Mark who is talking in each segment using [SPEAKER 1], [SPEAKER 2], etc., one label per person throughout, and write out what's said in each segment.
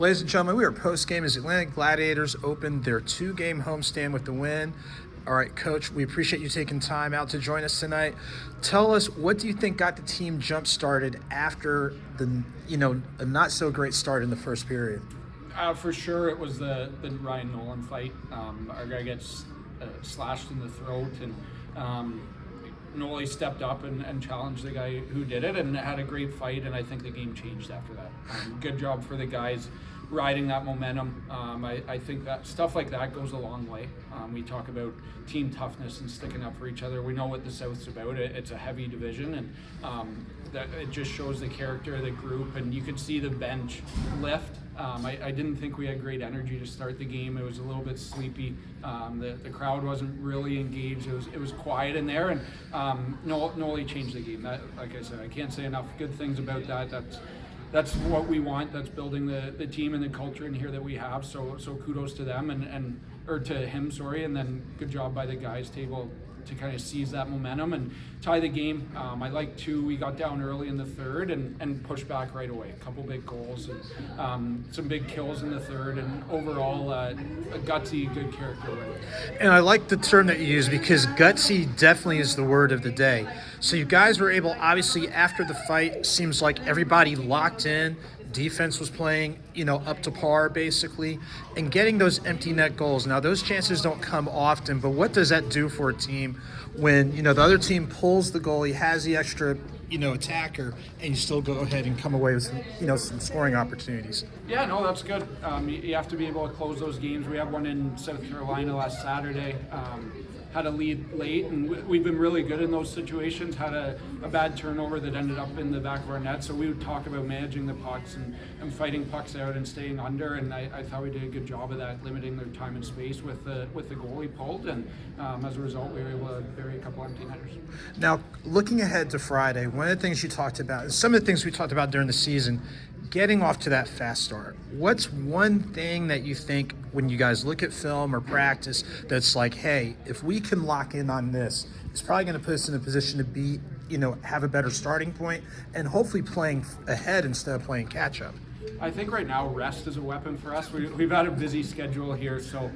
[SPEAKER 1] Ladies and gentlemen, we are post-game as Atlanta Gladiators opened their 2-game homestand with the win. All right, Coach, we appreciate you taking time out to join us tonight. Tell us, what do you think got the team jump-started after a not-so-great start in the first period?
[SPEAKER 2] For sure, it was the Ryan Nolan fight. Our guy gets slashed in the throat, and Nolan stepped up and challenged the guy who did it and had a great fight, and I think the game changed after that. Good job for the guys riding that momentum. I think that stuff like that goes a long way. We talk about team toughness and sticking up for each other. We know what the South's about. It's a heavy division, and that it just shows the character of the group, and you could see the bench lift. I didn't think we had great energy to start the game. It was a little bit sleepy. The crowd wasn't really engaged. It was quiet in there, and Noli changed the game. That, like I said, I can't say enough good things about that. That's what we want. That's building the team and the culture in here that we have. So kudos to them or to him, sorry, and then good job by the guys table to kind of seize that momentum and tie the game. I like too, we got down early in the third and pushed back right away. A couple big goals and some big kills in the third, and overall a gutsy, good character win.
[SPEAKER 1] And I like the term that you use, because gutsy definitely is the word of the day. So you guys were able, obviously after the fight, seems like everybody locked in. Defense was playing, up to par basically, and getting those empty net goals. Now those chances don't come often, but what does that do for a team when, the other team pulls the goalie, has the extra, attacker, and you still go ahead and come away with some scoring opportunities?
[SPEAKER 2] Yeah, no, that's good. You have to be able to close those games. We had one in South Carolina last Saturday. Had a lead late, and we've been really good in those situations. Had a bad turnover that ended up in the back of our net, so we would talk about managing the pucks and fighting pucks out and staying under, and I thought we did a good job of that, limiting their time and space with the goalie pulled, and as a result we were able to bury a couple empty netters.
[SPEAKER 1] Now, looking ahead to Friday, one of the things you talked about, and some of the things we talked about during the season, getting off to that fast start. What's one thing that you think when you guys look at film or practice that's like, hey, if we can lock in on this, it's probably going to put us in a position to be, have a better starting point and hopefully playing ahead instead of playing catch up?
[SPEAKER 2] I think right now rest is a weapon for us. We've had a busy schedule here, so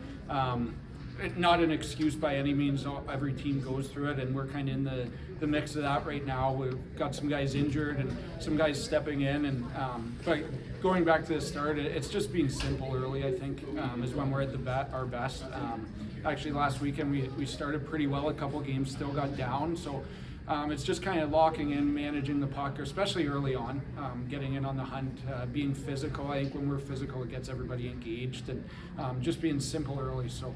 [SPEAKER 2] not an excuse by any means. Every team goes through it, and we're kind of in the mix of that right now. We've got some guys injured and some guys stepping in, and but going back to the start, it's just being simple early, I think, is when we're at our best. Actually, last weekend we started pretty well. A couple games still got down, so it's just kind of locking in, managing the puck, especially early on, getting in on the hunt, being physical. I think when we're physical, it gets everybody engaged, and just being simple early. So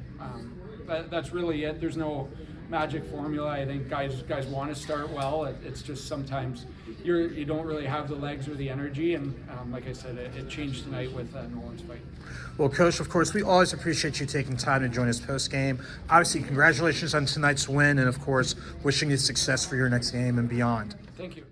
[SPEAKER 2] that's really it. There's no magic formula. I think guys want to start well. It's just sometimes you don't really have the legs or the energy, and like I said, it changed tonight with Nolan's fight.
[SPEAKER 1] Well, Coach, of course, we always appreciate you taking time to join us post-game. Obviously, congratulations on tonight's win, and of course, wishing you success for your next game and beyond.
[SPEAKER 2] Thank you.